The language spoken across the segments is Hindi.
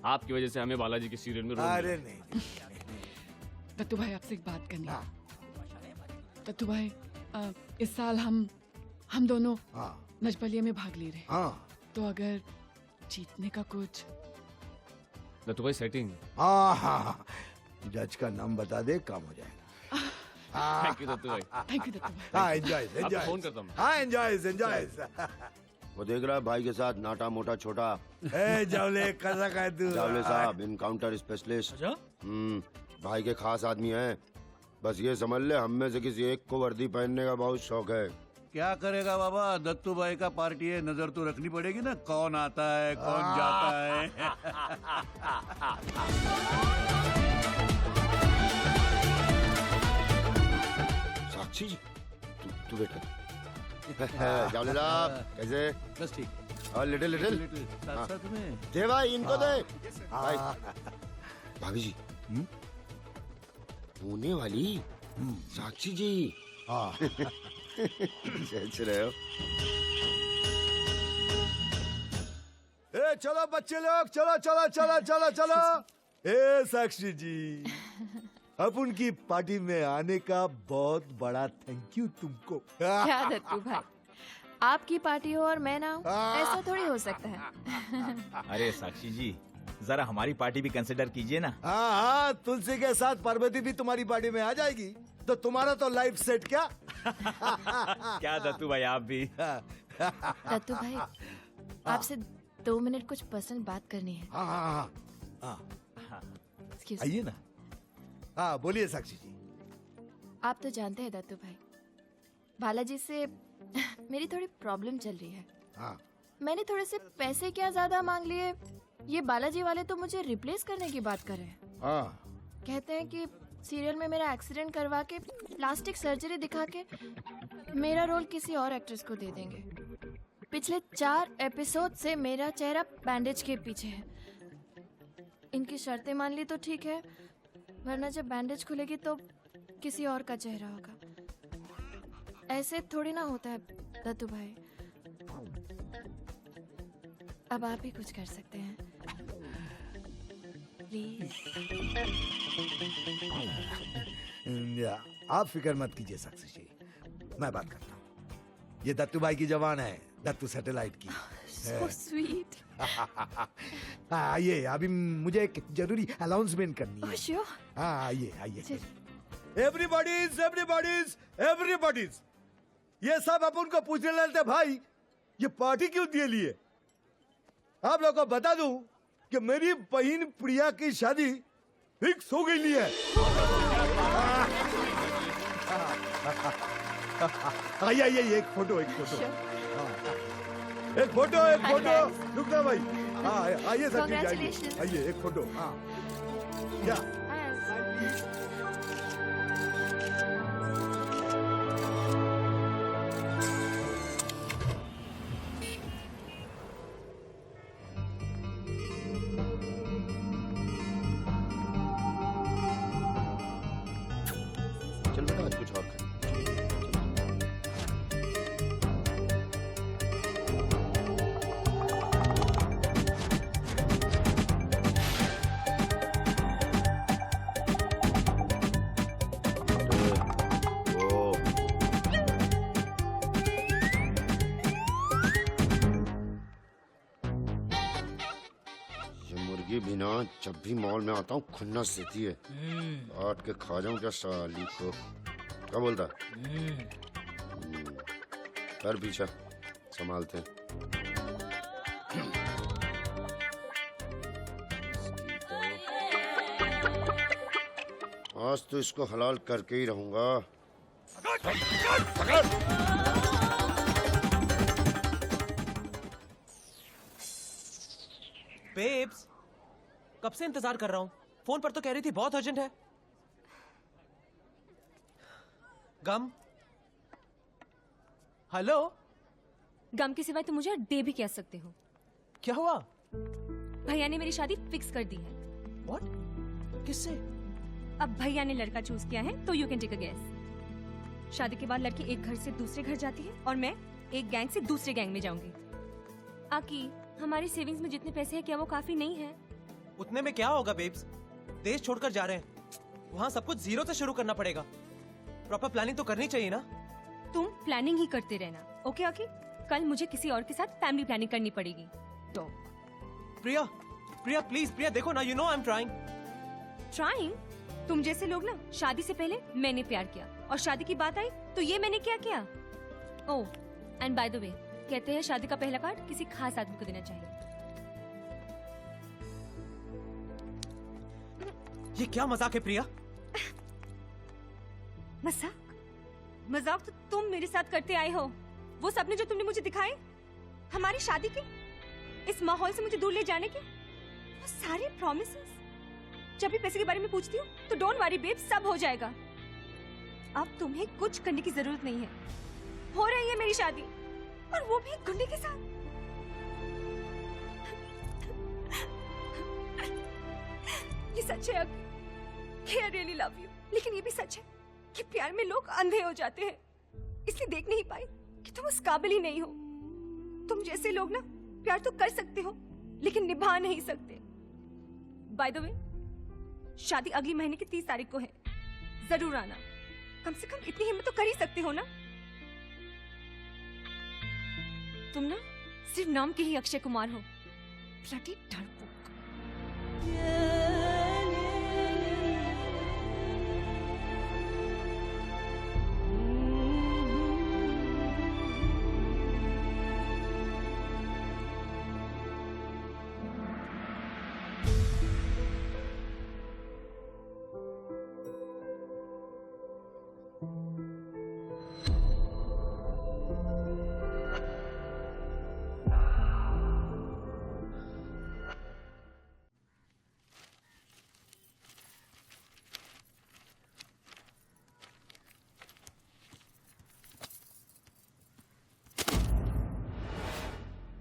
आपकी वजह से हमें बालाजी के सीरियल में रोल मिला। अरे नहीं। दत्तू भाई आपसे एक बात करनी है। दत्तू भाई इस साल हम दोनों नजबलिया में भाग ले रहे हैं। तो अगर जीतने का कुछ। दत्तू भाई सेटिंग। हाँ, जज का नाम बता दे, काम हो जाएगा। थैंक यू दत्तू भाई। थैंक यू दत्तू भाई। हाँ, एंजॉय फोन करता हूँ। हाँ, एंजॉय। वो देख रहा है भाई के साथ नाटा मोटा छोटा। जावले कैसा का तू? जावले साहब इनकाउंटर स्पेशलिस्ट। भाई के खास आदमी हैं। बस ये समझ ले, हम में से किसी एक को वर्दी पहनने का बहुत शौक है। क्या करेगा बाबा, दत्तू भाई का पार्टी है, नजर तो रखनी पड़ेगी ना, कौन आता है कौन जाता है। साक्षी जी, तू वेट कर। जावले साहब कैसे? बस ठीक। और लिटिल साथ साथ में दे भाई, इनको दे भाई। भाभी जी, होने वाली साक्षी जी। सोच रहे हो? चलो बच्चे लोग, चलो। ए साक्षी जी, अब उनकी पार्टी में आने का बहुत बड़ा थैंक यू तुमको। क्या दत्तू भाई, आपकी पार्टी हो और मैं ना हूँ, ऐसा थोड़ी हो सकता है। अरे साक्षी जी, जरा हमारी पार्टी भी कंसिडर कीजिए ना। हाँ, तुलसी के साथ पार्वती भी तुम्हारी पार्टी में आ जाएगी, तो तुम्हारा तो लाइफ सेट। क्या क्या दत्तू भाई, आप भी। दत्तू भाई, आपसे 2 मिनट कुछ पर्सनल बात करनी है। हाँ, Excuse me। आइए ना। हाँ, बोलिए साक्षी जी। आप तो जानते हैं दत्तू भाई, बालाजी से मेरी थोड़ी प्रॉब्लम चल रही है। हाँ। मैंने थोड़े से पैसे क्या ज्यादा मांग लिए, ये बालाजी वाले तो मुझे रिप्लेस करने की बात कर रहे हैं। हाँ। कहते हैं कि सीरियल में मेरा एक्सीडेंट करवा के प्लास्टिक सर्जरी दिखा के मेरा रोल किसी और एक्ट्रेस को दे देंगे। पिछले 4 एपिसोड से मेरा चेहरा बैंडेज के पीछे है। इनकी शर्तें मान ली तो ठीक है, वरना जब बैंडेज खुलेगी तो किसी और का चेहरा होगा। ऐसे थोड़ी ना होता है दत्तू भाई। अब आप ही कुछ कर सकते हैं प्लीज। आप फिक्र मत कीजिए साक्षी जी, मैं बात करता हूँ। ये दत्तू भाई की जवान है, दत्तू सैटेलाइट की। So sweet। आइए, अभी मुझे एक जरूरी अनाउंसमेंट करनी है। Oh, sure। हाँ, आइए। एवरीबॉडीज, ये सब अपन को पूछने लगते भाई, ये पार्टी क्यों दिए लिए? आप लोगों को बता दूं कि मेरी बहन प्रिया की शादी फिक्स हो गई है। आइए, एक फोटो। एक फोटो। रुकना भाई। हाँ, आइए सर, Congratulations। आइए एक फोटो। हाँ, क्या? चल बेटा, आज कुछ और कर। भी ना, जब भी मॉल में आता हूँ खुन्नस देती है। काट के खा जाऊं क्या साली को। क्या बोलता? कर पीछा, संभालते हैं। आज तो इसको हलाल करके ही रहूंगा। बेब्स, कब से इंतजार कर रहा हूँ। फोन पर तो कह रही थी बहुत अर्जेंट है। गम, हेलो। गम के सिवाय तुम मुझे डे भी कह सकते हो। क्या हुआ? भैया ने मेरी शादी फिक्स कर दी है। What? किससे? अब भैया ने लड़का चूज किया है तो you can take a guess. शादी के बाद लड़की एक घर से दूसरे घर जाती है और मैं एक गैंग से दूसरे गैंग में जाऊंगी। आकी, हमारी सेविंग्स में जितने पैसे हैं क्या वो काफी नहीं है? उतने में क्या होगा बेब्स? देश छोड़कर जा रहे हैं, वहाँ सब कुछ जीरो से शुरू करना पड़ेगा। प्रॉपर प्लानिंग तो करनी चाहिए ना। तुम प्लानिंग ही करते रहना, ओके ओके? कल मुझे किसी और के साथ फैमिली प्लानिंग करनी पड़ेगी। तो प्रिया, प्रिया प्लीज, प्रिया देखो ना, you know I am trying. Trying? तुम जैसे लोग ना, शादी से पहले मैंने प्यार किया और शादी की बात आई तो ये मैंने क्या किया? ओह, एंड बाय द वे, कहते हैं शादी का पहला कार्ड किसी खास आदमी को देना चाहिए। ये क्या मजाक है प्रिया? मजाक? मजाक तो तुम मेरे साथ करते आए हो। वो सपने जो तुमने मुझे दिखाए, हमारी शादी के, इस माहौल से मुझे दूर ले जाने के, वो सारे प्रॉमिसेस। जब भी पैसे के बारे में पूछती हूँ तो डोंट वरी बेब, सब हो जाएगा। अब तुम्हें कुछ करने की जरूरत नहीं है। हो रही है मेरी शादी, और वो भी एक गुंडे के साथ। ये सच है कि I really love you, लेकिन ये भी सच है कि प्यार में लोग अंधे हो जाते हैं। इसलिए देख नहीं पाई कि तुम उस काबिल ही नहीं हो। तुम जैसे लोग ना प्यार तो कर सकते हो, लेकिन निभा नहीं सकते। बाय द वे, शादी अगली महीने की 30 तारीख को है, जरूर आना। कम से कम इतनी हिम्मत तो कर ही सकते हो ना। तुम ना सिर्फ नाम के ही अक्षय कुमार हो, ब्लडी डरपोक।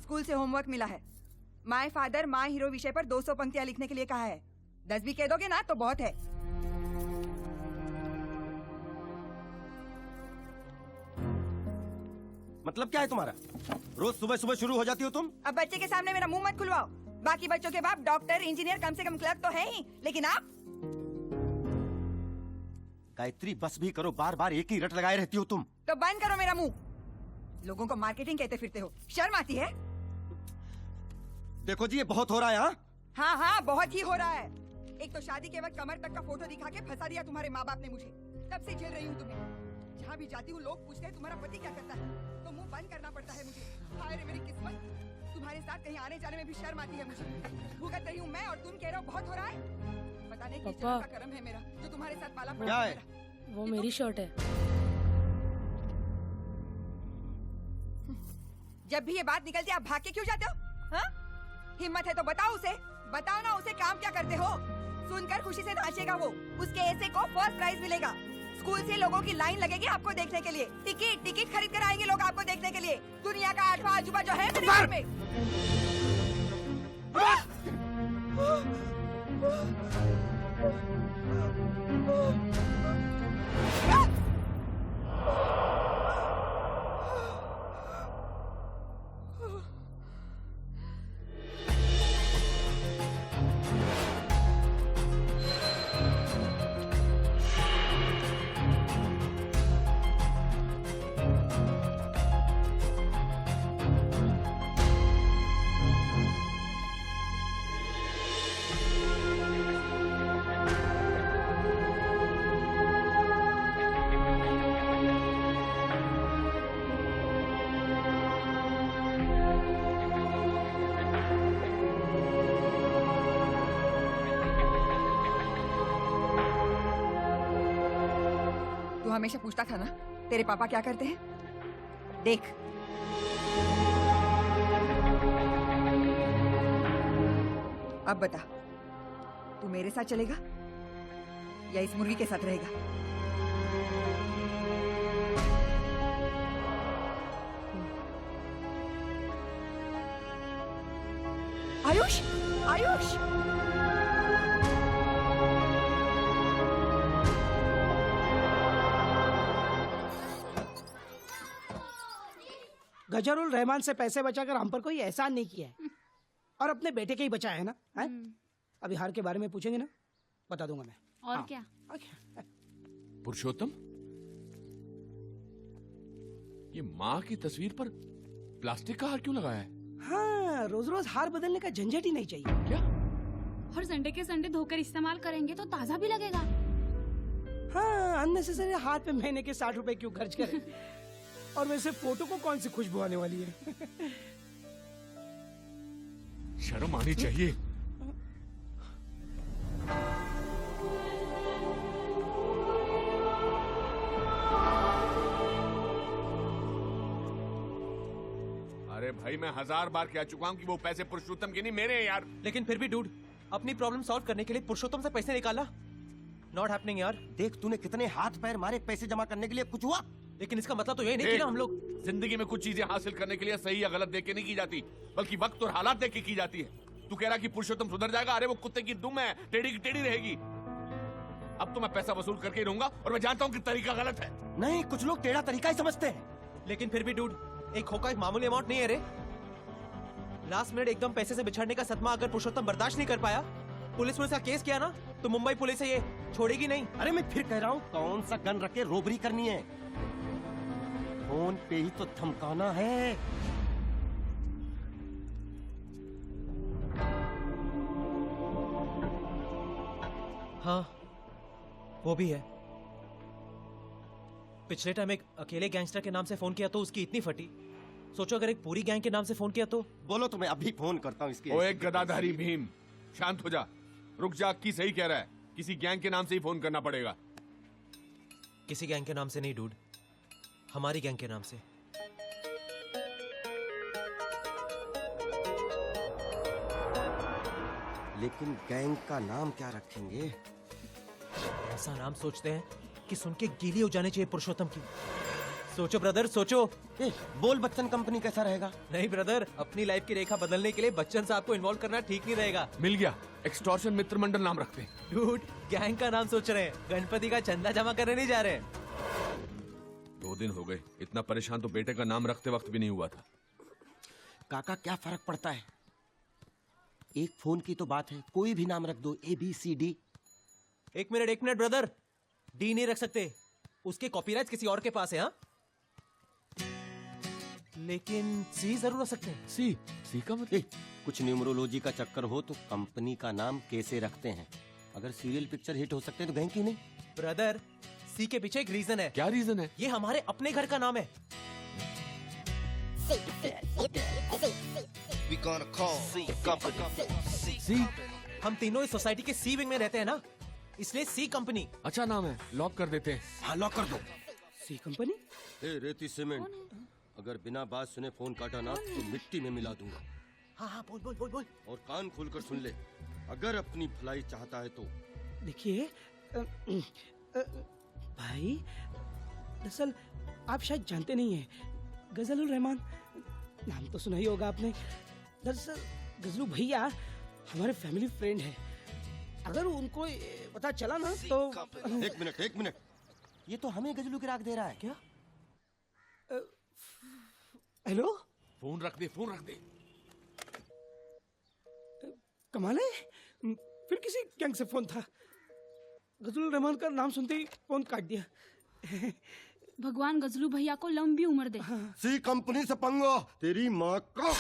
स्कूल से होमवर्क मिला है। माय फादर माय हीरो विषय पर 200 पंक्तियां लिखने के लिए कहा है। 10 भी कह दोगे ना तो बहुत है। मतलब क्या है तुम्हारा? रोज सुबह सुबह शुरू हो जाती हो तुम। अब बच्चे के सामने मेरा मुंह मत खुलवाओ। बाकी बच्चों के बाप डॉक्टर इंजीनियर, कम से कम क्लर्क तो है ही, लेकिन आप गायत्री बस भी करो, बार बार एक ही रट लगाए रहती हो तुम। तो बंद करो मेरा मुंह। लोगों को मार्केटिंग कहते फिरते हो, शर्म आती है? देखो जी, ये बहुत हो रहा है। हाँ हाँ, बहुत ही हो रहा है। एक तो शादी के वक्त कमर तक का फोटो दिखा के फंसा दिया तुम्हारे माँ बाप ने मुझे। तब से झेल रही हूँ तुम्हें। जहाँ भी जाती हूँ लोग पूछते हैं तुम्हारा पति क्या करता है, तो मुंह बंद करना पड़ता है मुझे। हाय रे मेरी किस्मत, तुम्हारे साथ कहीं आने जाने में भी शर्म आती है मुझे। भुगत रही हूँ मैं और तुम कह रहे हो बहुत हो रहा है। पता नहीं किस जन्म का कर्म है मेरा जो तुम्हारे साथ पाला पड़ा है। वो मेरी शर्ट है। जब भी ये बात निकलती है आप भाग के क्यों जाते हो? हाँ? हिम्मत है तो बताओ उसे, बताओ ना उसे काम क्या करते हो। सुनकर खुशी से नाचेगा वो, उसके ऐसे को फर्स्ट प्राइज मिलेगा। स्कूल से लोगों की लाइन लगेगी आपको देखने के लिए। टिकट खरीद कर आएंगे लोग आपको देखने के लिए। दुनिया का 8वां अजूबा जो है मेरे घर में। हमेशा पूछता था ना तेरे पापा क्या करते हैं। देख, अब बता, तू मेरे साथ चलेगा या इस मुर्गी के साथ रहेगा? आयुष, आयुष, गजरुल रहमान से पैसे बचाकर हम पर कोई एहसान नहीं किया है और अपने बेटे के ही बचाया है ना। है? अभी हार के बारे में पूछेंगे ना, बता दूंगा मैं। और हाँ। क्या? पुरुषोत्तम, ये माँ की तस्वीर पर प्लास्टिक का हार क्यों लगाया है? हाँ, रोज रोज हार बदलने का झंझट ही नहीं चाहिए। क्या? और संडे के संडे धोकर इस्तेमाल करेंगे तो ताज़ा भी लगेगा। हाँ, अननेसेसरी हार पे महीने के 60 रुपए क्यों खर्च करें? और वैसे फोटो को कौन सी खुशबू आने वाली है? शर्म आनी चाहिए। अरे भाई, मैं 1000 बार कह चुका हूँ कि वो पैसे पुरुषोत्तम के नहीं, मेरे हैं यार। लेकिन फिर भी डूड, अपनी प्रॉब्लम सॉल्व करने के लिए पुरुषोत्तम से पैसे निकाला। नॉट हैपनिंग यार। देख, तूने कितने हाथ पैर मारे पैसे जमा करने के लिए, कुछ हुआ? लेकिन इसका मतलब तो यही नहीं कि ना हम लोग जिंदगी में कुछ चीजें हासिल करने के लिए सही या गलत देख के नहीं की जाती, बल्कि वक्त और हालात देख के की जाती है। तू कह रहा कि पुरुषोत्तम सुधर जाएगा? अरे वो कुत्ते की दुम है, टेढ़ी की टेढ़ी रहेगी। अब तो मैं पैसा वसूल करके ही रहूंगा, और मैं जानता हूँ कि तरीका गलत है। नहीं, कुछ लोग टेढ़ा तरीका ही समझते हैं। लेकिन फिर भी डूड, एक होका एक मामूली अमाउंट नहीं है रे। लास्ट मिनट एकदम पैसे से बिछड़ने का सदमा अगर पुरुषोत्तम बर्दाश्त नहीं कर पाया, पुलिस में इसका केस किया ना, तो मुंबई पुलिस है ये छोड़ेगी नहीं। अरे मैं फिर कह रहा हूँ, कौन सा गन रख के रोबरी करनी है? फोन पे ही तो धमकाना है। हाँ, वो भी है। पिछले टाइम एक अकेले गैंगस्टर के नाम से फोन किया तो उसकी इतनी फटी। सोचो अगर एक पूरी गैंग के नाम से फोन किया तो। बोलो तो मैं अभी फोन करता हूँ इसके। ओ एक गदाधारी भीम, शांत हो जा। रुक जा, की सही कह रहा है, किसी गैंग के नाम से ही फोन करना पड़ेगा। किसी गैंग के नाम से नहीं डूड, हमारी गैंग के नाम से। लेकिन गैंग का नाम क्या रखेंगे? ऐसा नाम सोचते हैं कि सुन के गीली हो जानी चाहिए पुरुषोत्तम की। सोचो ब्रदर, सोचो। बोल बच्चन कंपनी कैसा रहेगा? नहीं ब्रदर, अपनी लाइफ की रेखा बदलने के लिए बच्चन साहब को इन्वॉल्व करना ठीक नहीं रहेगा। मिल गया, एक्सटॉर्शन मित्र मंडल नाम रखते हैं। डूड, गैंग का नाम सोच रहे हैं, गणपति का चंदा जमा करने नहीं जा रहे हैं। 2 दिन हो गए, इतना परेशान तो बेटे का नाम रखते वक्त भी नहीं हुआ था। काका, क्या फर्क पड़ता है? एक फोन की तो बात है, कोई भी नाम रख दो, ABCD। एक मिनट ब्रदर, डी नहीं रख सकते, उसके कॉपीराइट किसी और के पास है। हाँ, लेकिन सी जरूर रख सकते हैं। सी का मतलब? कुछ न्यूमरोलॉजी का चक्कर हो तो कंपनी का नाम कैसे रखते हैं? अगर सीरियल पिक्चर हिट हो सकते हैं तो गैंग क्यों नहीं? ब्रदर, सी के पीछे एक रीजन है। क्या रीजन है? ये हमारे अपने घर का नाम है। सी? हम तीनों इस सोसाइटी के सी विंग में रहते हैं ना, इसलिए सी कंपनी। अच्छा नाम है, लॉक कर देते हैं। हाँ, लॉक कर दो। सी कंपनी? रेती सीमेंट, अगर बिना बात सुने फोन काटा ना तो मिट्टी में मिला दूंगा। हाँ, बोल। और कान खोलकर सुन ले, अगर अपनी भलाई चाहता है तो। देखिए भाई, दरअसल आप शायद जानते नहीं हैं, गजलुल रहमान नाम तो सुना ही होगा आपने। दरअसल गजलू भैया हमारे फैमिली फ्रेंड है। अगर उनको पता चला ना तो। एक मिनट, ये तो हमें गजलू की राख दे रहा है। क्या? हेलो, फोन रख दे। कमाल है, फिर किसी गैंग से फोन था। गजलुल रहमान का नाम सुनते ही फोन काट दिया। भगवान गजलू भैया को लंबी उम्र दे। सी कंपनी से पंगा, तेरी माँ का।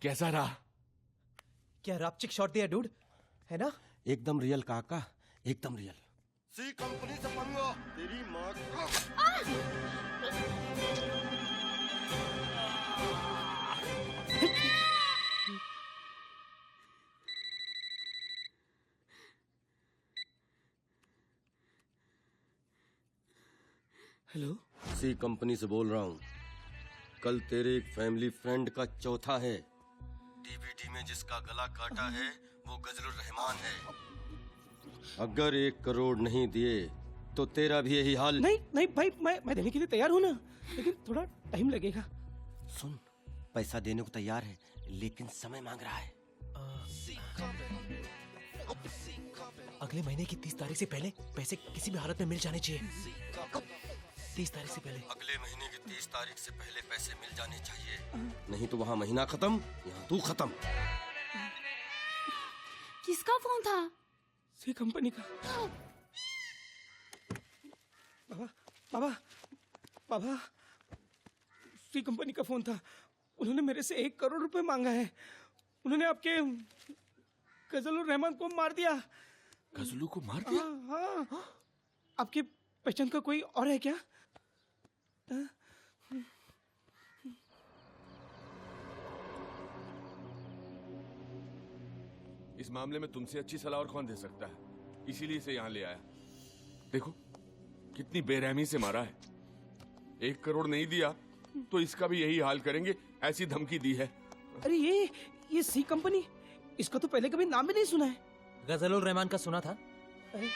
कैसा रहा? क्या रापचिक शॉट दिया डूड, है ना? एकदम रियल काका, एकदम रियल। सी कंपनी से पंगा, तेरी माँ का। हेलो, सी कंपनी से बोल रहा हूँ। कल तेरे एक फैमिली फ्रेंड का चौथा है। डीवीडी में जिसका गला काटा है वो गजलुर रहमान है। अगर 1 करोड़ नहीं दिए तो तेरा भी यही हाल। नहीं भाई, मैं देने के लिए तैयार हूँ ना, लेकिन थोड़ा टाइम लगेगा। सुन, पैसा देने को तैयार है, लेकिन समय मांग रहा है। अगले महीने की 30 तारीख से पहले पैसे किसी भी हालत में मिल जाने चाहिए। 30 तारीख से पहले? अगले महीने की 30 तारीख से पहले पैसे मिल जाने चाहिए, नहीं तो वहाँ महीना खत्म, यहाँ तू खत्म। किसका फोन था? सी कंपनी का। बाबा बाबा बाबा, सी कंपनी का फोन था। उन्होंने मेरे से 1 करोड़ रुपए मांगा है। उन्होंने आपके गजलुर रहमान को मार दिया। गजलू को मार दिया? हाँ, हाँ। आपकी पहचान का कोई और है क्या? इस मामले में तुमसे अच्छी सलाह और कौन दे सकता है, इसीलिए इसे यहाँ ले आया। देखो कितनी बेरहमी से मारा है। 1 करोड़ नहीं दिया तो इसका भी यही हाल करेंगे, ऐसी धमकी दी है। अरे ये सी कंपनी, इसका तो पहले कभी नाम भी नहीं सुना है। गजलुर रहमान का सुना था? अरे